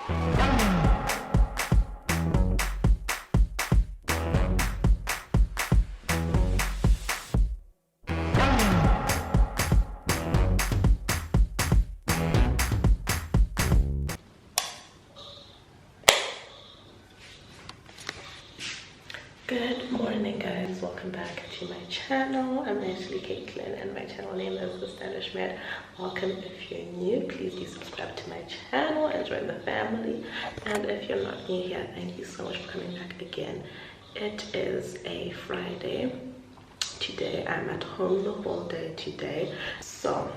Good morning, guys. Welcome back to my channel. I'm Natalie Caitlin and my channel name is TheStylishMed. Welcome. If you're new, please do subscribe to my channel and join the family. And if you're not new here, thank you so much for coming back again. It is a Friday. Today I'm at home the whole day today. So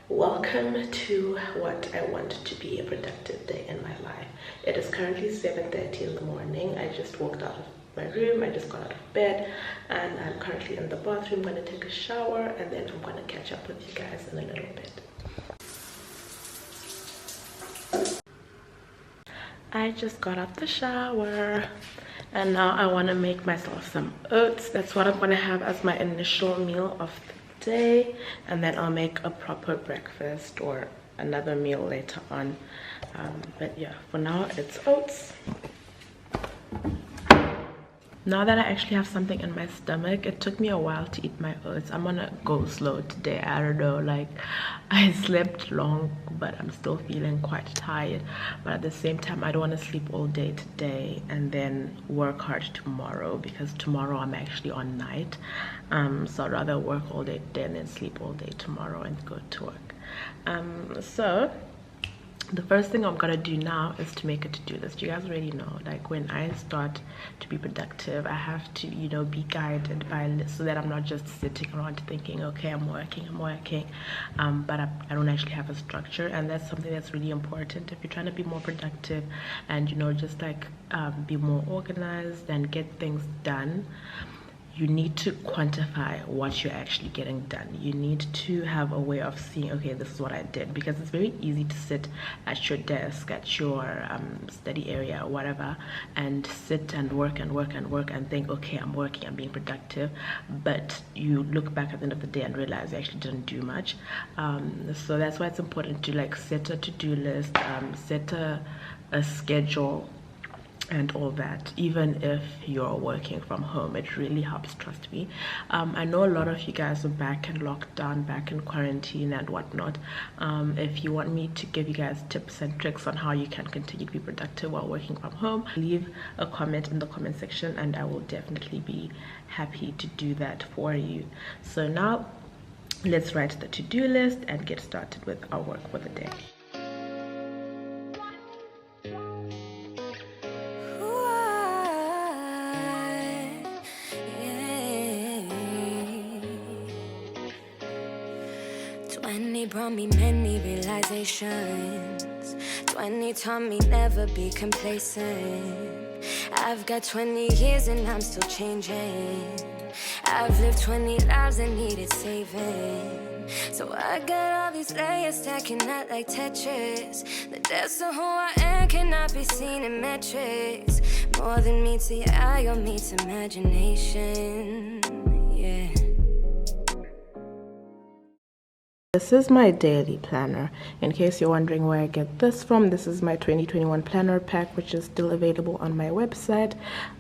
welcome to what I want to be a productive day in my life. It is currently 7:30 in the morning. I just walked out of my room. I just got out of bed and I'm currently in the bathroom. I'm going to take a shower and then I'm going to catch up with you guys in a little bit. I just got out the shower and now I want to make myself some oats. That's what I'm going to have as my initial meal of the day, and then I'll make a proper breakfast or another meal later on. But yeah, for now it's oats. Now that I actually have something in my stomach, it took me a while to eat my oats. I'm gonna go slow today. I don't know, like I slept long but I'm still feeling quite tired, but at the same time I don't want to sleep all day today and then work hard tomorrow, because tomorrow I'm actually on night. So I'd rather work all day today and then sleep all day tomorrow and go to work. So the first thing I'm gonna do now is to make a to-do list. You guys already know, like when I start to be productive, I have to, you know, be guided by a list so that I'm not just sitting around thinking, okay, I'm working, but I don't actually have a structure. And that's something that's really important if you're trying to be more productive and, you know, just like be more organized and get things done. You need to quantify what you're actually getting done. You need to have a way of seeing, okay, this is what I did, because it's very easy to sit at your desk, at your study area or whatever, and sit and work and think, okay, I'm working, I'm being productive, but you look back at the end of the day and realize you actually didn't do much. So that's why it's important to like set a to-do list, set a schedule and all that. Even if you're working from home, it really helps, trust me. I know a lot of you guys are back in lockdown, back in quarantine and whatnot. If you want me to give you guys tips and tricks on how you can continue to be productive while working from home, leave a comment in the comment section and I will definitely be happy to do that for you. So now let's write the to-do list and get started with our work for the day. 20 brought me many realizations. 20 taught me never be complacent. I've got 20 years and I'm still changing. I've lived 20 lives that needed saving. So I got all these layers stacking up like Tetris. The depths of who I am cannot be seen in metrics. More than meets the eye or meets imagination. Yeah. This is my daily planner. In case you're wondering where I get this from, this is my 2021 planner pack, which is still available on my website.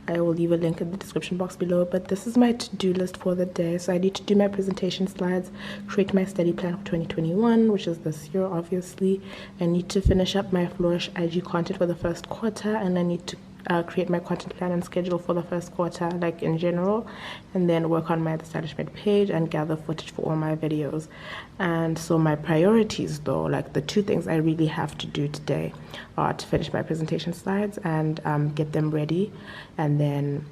I will leave a link in the description box below, but this is my to-do list for the day. So I need to do my presentation slides, create my study plan for 2021, which is this year obviously. I need to finish up my Flourish IG content for the first quarter, and I need to create my content plan and schedule for the first quarter, like in general, and then work on my TheStylishMed page and gather footage for all my videos. And so my priorities though, like the two things I really have to do today are to finish my presentation slides and get them ready, and then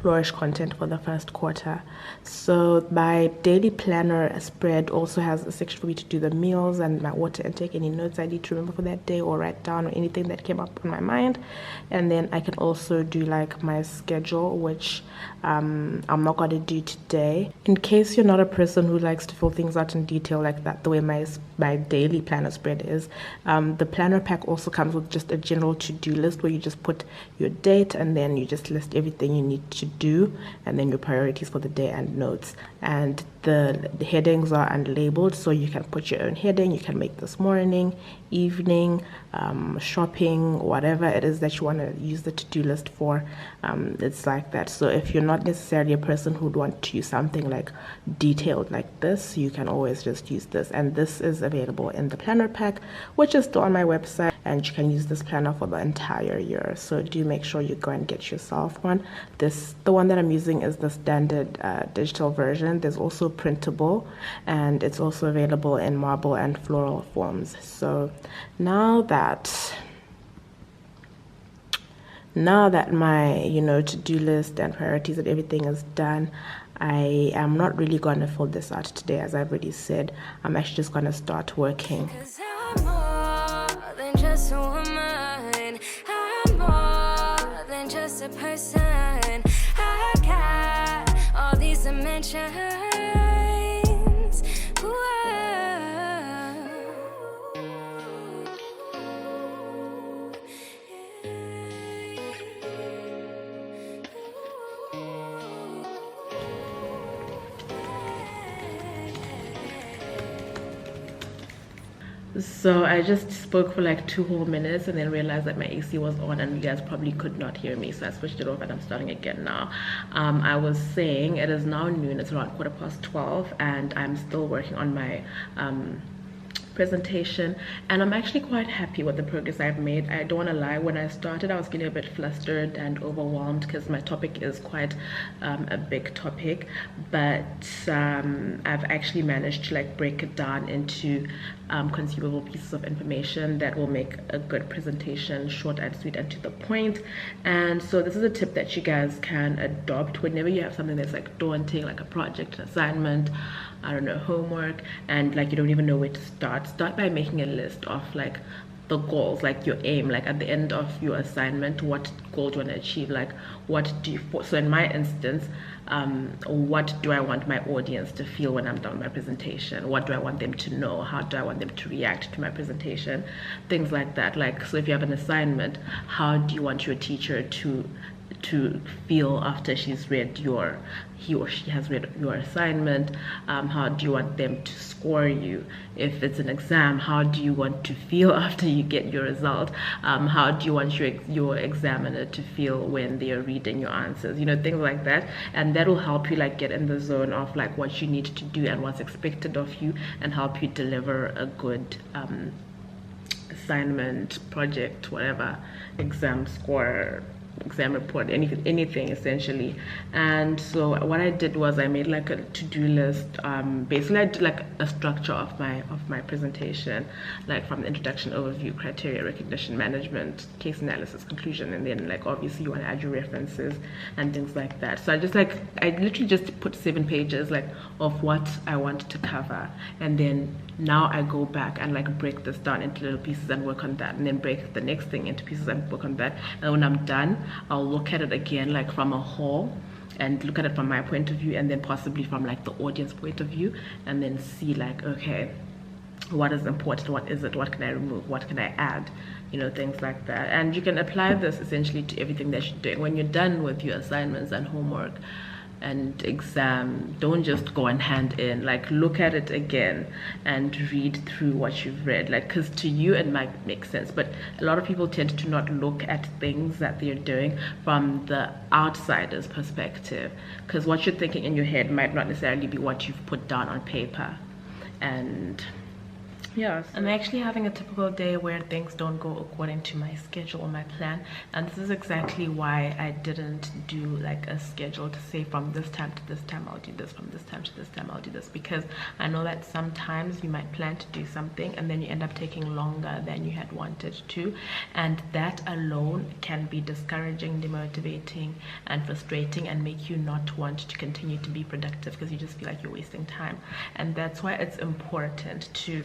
Flourish content for the first quarter. So my daily planner spread also has a section for me to do the meals and my water intake, any notes I need to remember for that day or write down, or anything that came up in my mind. And then I can also do like my schedule, which I'm not going to do today. In case you're not a person who likes to fill things out in detail like that, the way my daily planner spread is, the planner pack also comes with just a general to-do list where you just put your date and then you just list everything you need to do, and then your priorities for the day and notes. And the headings are unlabeled, so you can put your own heading. You can make this morning, evening, shopping, whatever it is that you want to use the to-do list for. It's like that. So if you're not necessarily a person who'd want to use something like detailed like this, you can always just use this. And this is available in the planner pack, which is still on my website, and you can use this planner for the entire year. So do make sure you go and get yourself one. The one that I'm using is the standard digital version. There's also printable, and it's also available in marble and floral forms. So now that my to-do list and priorities and everything is done, I am not really going to fill this out today. As I've already said, I'm actually just going to start working. 'Cause I'm more than just a woman. I'm more than just a person. I got all these dimensions. So I just spoke for like 2 whole minutes and then realized that my AC was on and you guys probably could not hear me, so I switched it off and I'm starting again now. I was saying it is now noon, it's around 12:15, and I'm still working on my presentation, and I'm actually quite happy with the progress I've made. I don't want to lie, when I started I was getting a bit flustered and overwhelmed because my topic is quite a big topic, but I've actually managed to like break it down into consumable pieces of information that will make a good presentation short and sweet and to the point. And so this is a tip that you guys can adopt whenever you have something that's like daunting, like a project, an assignment, I don't know, homework, and like you don't even know where to start by making a list of like the goals, like your aim, like at the end of your assignment, what goal do you want to achieve, like what do you, so in my instance, what do I want my audience to feel when I'm done my presentation? What do I want them to know? How do I want them to react to my presentation? Things like that. Like, so if you have an assignment, how do you want your teacher to feel after she's read he or she has read your assignment? How do you want them to score you? If it's an exam, how do you want to feel after you get your result? How do you want your examiner to feel when they are reading your answers? Things like that. And that will help you like get in the zone of like what you need to do and what's expected of you, and help you deliver a good assignment, project, whatever, exam score, exam report, anything essentially. And so what I did was I made like a to-do list. Basically I did like a structure of my presentation, like from the introduction, overview, criteria, recognition, management, case analysis, conclusion, and then like obviously you want to add your references and things like that. So I literally just put 7 pages like of what I want to cover, and then now I go back and like break this down into little pieces and work on that, and then break the next thing into pieces and work on that. And when I'm done, I'll look at it again like from a whole, and look at it from my point of view, and then possibly from like the audience point of view, and then see like, okay, what is important, what is it, what can I remove, what can I add, things like that. And you can apply this essentially to everything that you're doing. When you're done with your assignments and homework and exam, don't just go and hand in, like look at it again and read through what you've read, like, because to you it might make sense, but a lot of people tend to not look at things that they're doing from the outsider's perspective, because what you're thinking in your head might not necessarily be what you've put down on paper. And yeah, so I'm actually having a typical day where things don't go according to my schedule or my plan, and this is exactly why I didn't do like a schedule to say from this time to this time I'll do this, from this time to this time I'll do this, because I know that sometimes you might plan to do something and then you end up taking longer than you had wanted to, and that alone can be discouraging, demotivating, and frustrating, and make you not want to continue to be productive because you just feel like you're wasting time. And that's why it's important to,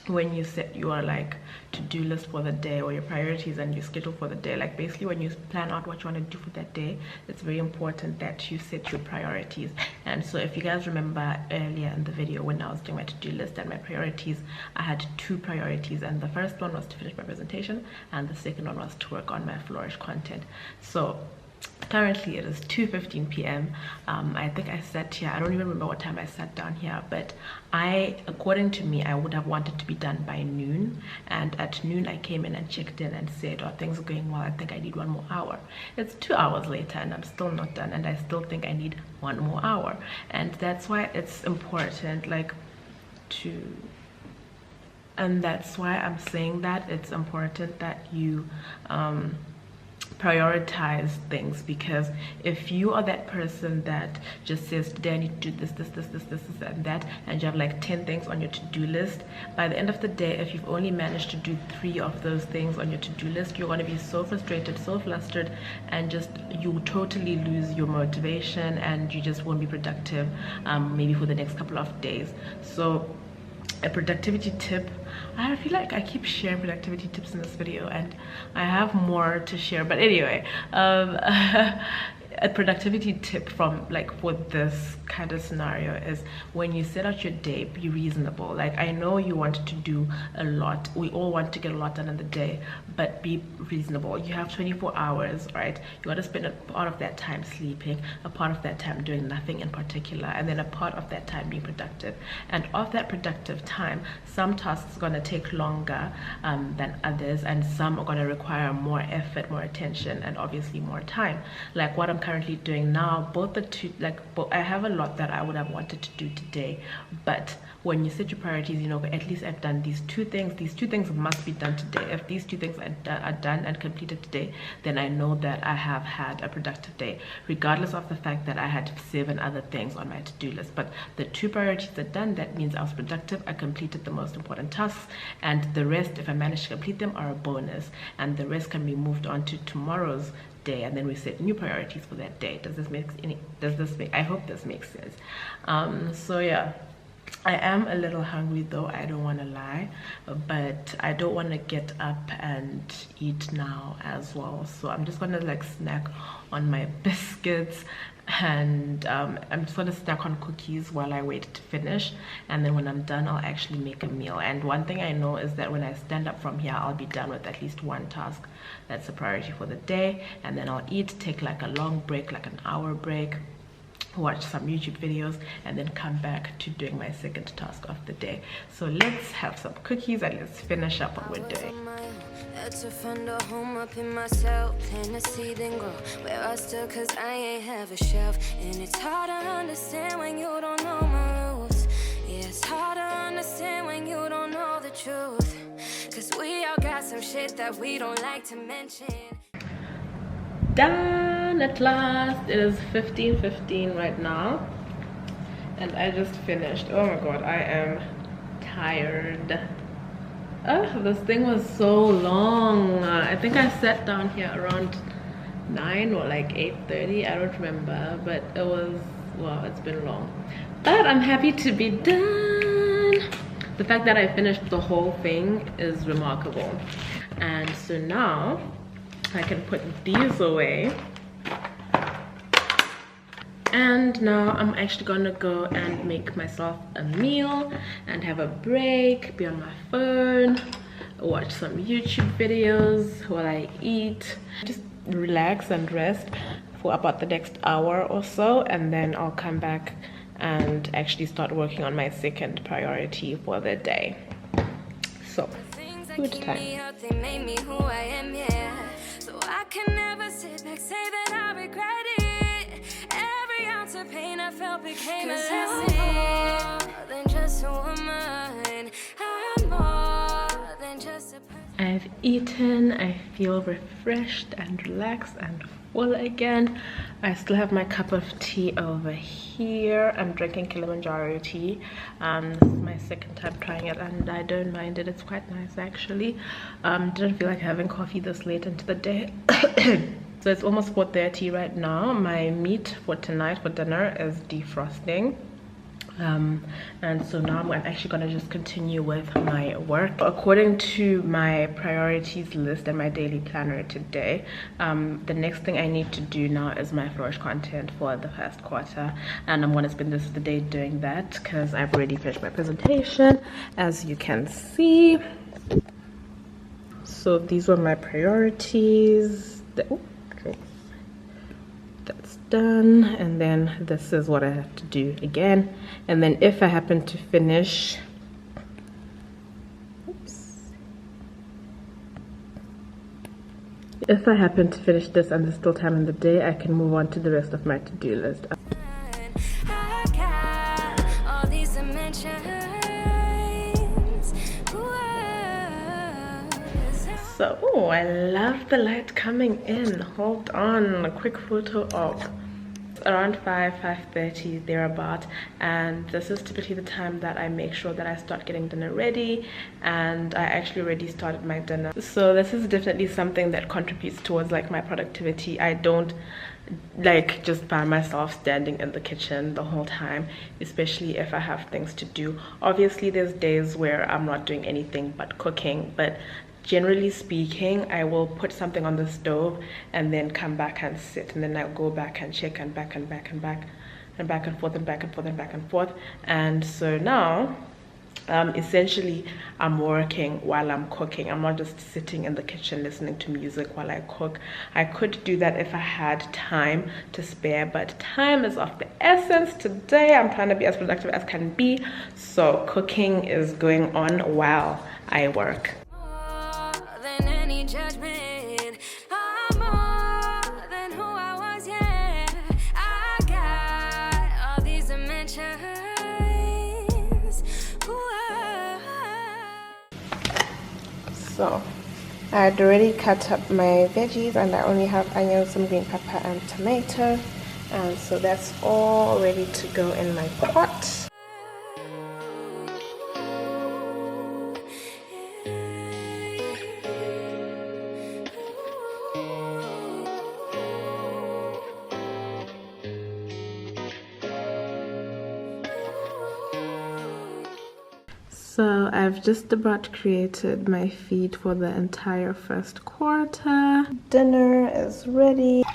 when you set your like to-do list for the day or your priorities and your schedule for the day, like basically when you plan out what you want to do for that day, it's very important that you set your priorities. And so if you guys remember earlier in the video when I was doing my to-do list and my priorities, I had 2 priorities, and the first one was to finish my presentation and the second one was to work on my flourish content. So Currently it is 2:15 p.m. I think I sat here, I don't even remember what time I sat down here, but according to me, I would have wanted to be done by noon, and at noon I came in and checked in and said, oh, things are going well, I think I need 1 more hour. It's 2 hours later and I'm still not done, and I still think I need 1 more hour. And that's why it's important, like, and that's why I'm saying that it's important that you prioritize things, because if you are that person that just says, today I need to do this and that, and you have like 10 things on your to-do list, by the end of the day, if you've only managed to do 3 of those things on your to-do list, you're going to be so frustrated, so flustered, and just you totally lose your motivation, and you just won't be productive maybe for the next couple of days. So a productivity tip, I feel like I keep sharing productivity tips in this video and I have more to share, but anyway, a productivity tip from, like, for this kind of scenario is, when you set out your day, be reasonable. Like, I know you want to do a lot, we all want to get a lot done in the day, but be reasonable. You have 24 hours, right? You got to spend a part of that time sleeping, a part of that time doing nothing in particular, and then a part of that time being productive. And of that productive time, some tasks are going to take longer than others, and some are going to require more effort, more attention, and obviously more time. Like what I'm currently doing now, I have a lot that I would have wanted to do today, but when you set your priorities, you know, at least I've done these 2 things. These 2 things must be done today. If these 2 things are done and completed today, then I know that I have had a productive day, regardless of the fact that I had 7 other things on my to-do list. But the 2 priorities are done. That means I was productive, I completed the most important tasks, and the rest, if I manage to complete them, are a bonus, and the rest can be moved on to tomorrow's day, and then we set new priorities for that day. I hope this makes sense. So yeah, I am a little hungry though, I don't want to lie, but I don't want to get up and eat now as well, so I'm just gonna like snack on my biscuits, and I'm just gonna snack on cookies while I wait to finish, and then when I'm done, I'll actually make a meal. And one thing I know is that when I stand up from here, I'll be done with at least 1 task that's a priority for the day, and then I'll eat, take like a long break, like an hour break, watch some YouTube videos, and then come back to doing my second task of the day. So let's have some cookies and let's finish up what we're doing. To find a home up in myself, plant a seed and grow where I stood, cause I ain't have a shelf. And it's hard to understand when you don't know my rules. Yeah, it's hard to understand when you don't know the truth, cause we all got some shit that we don't like to mention. Done at last. It is 15:15 right now, and I just finished. Oh my god, I am tired. This thing was so long. I think I sat down here around 9 or like 8:30, I don't remember, but it was, well, it's been long, but I'm happy to be done. The fact that I finished the whole thing is remarkable. And so now I can put these away, and now I'm actually gonna go and make myself a meal and have a break, be on my phone, watch some YouTube videos while I eat, just relax and rest for about the next hour or so, and then I'll come back and actually start working on my second priority for the day. So food time. I can never sit back, say that I regret it. Every ounce of pain I felt became a lesson. I'm more than just a woman, I'm more than just a person. I've eaten, I feel refreshed and relaxed and full again. I still have my cup of tea over here. I'm drinking Kilimanjaro tea. This is my second time trying it and I don't mind it. It's quite nice actually. Didn't feel like having coffee this late into the day. So it's almost 4:30 right now. My meat for tonight for dinner is defrosting. And so now I'm actually gonna just continue with my work according to my priorities list and my daily planner today. The next thing I need to do now is my flourish content for the first quarter, and I'm gonna spend this the day doing that because I've already finished my presentation, as you can see. So these were my priorities. done, and then this is what I have to do again. And then if I happen to finish, if I happen to finish this and there's still time in the day, I can move on to the rest of my to-do list. So, oh, I love the light coming in. Hold on, a quick photo of around 5:30 thereabout, and this is typically the time that I make sure that I start getting dinner ready, and I actually already started my dinner. So this is definitely something that contributes towards like my productivity. I don't like just by myself standing in the kitchen the whole time, especially if I have things to do. Obviously there's days where I'm not doing anything but cooking, but generally speaking, I will put something on the stove and then come back and sit, and then I'll go back and check, and back and back and back and back and forth and back and forth and back and forth. And so now essentially I'm working while I'm cooking. I'm not just sitting in the kitchen listening to music while I cook. I could do that if I had time to spare, but time is of the essence today. I'm trying to be as productive as can be, so cooking is going on while I work. Judgment, I'm more than who I was, yeah. I got all these dimensions. So I had already cut up my veggies, and I only have onions, some green pepper and tomato, and so that's all ready to go in my pot. So I've just about created my feed for the entire first quarter. Dinner is ready.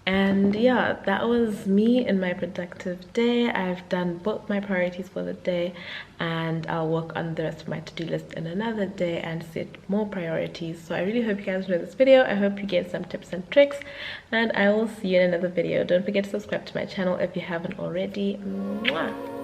And yeah, that was me in my productive day. I've done both my priorities for the day, and I'll work on the rest of my to-do list in another day and set more priorities. So I really hope you guys enjoyed this video. I hope you get some tips and tricks, and I will see you in another video. Don't forget to subscribe to my channel if you haven't already. Mwah!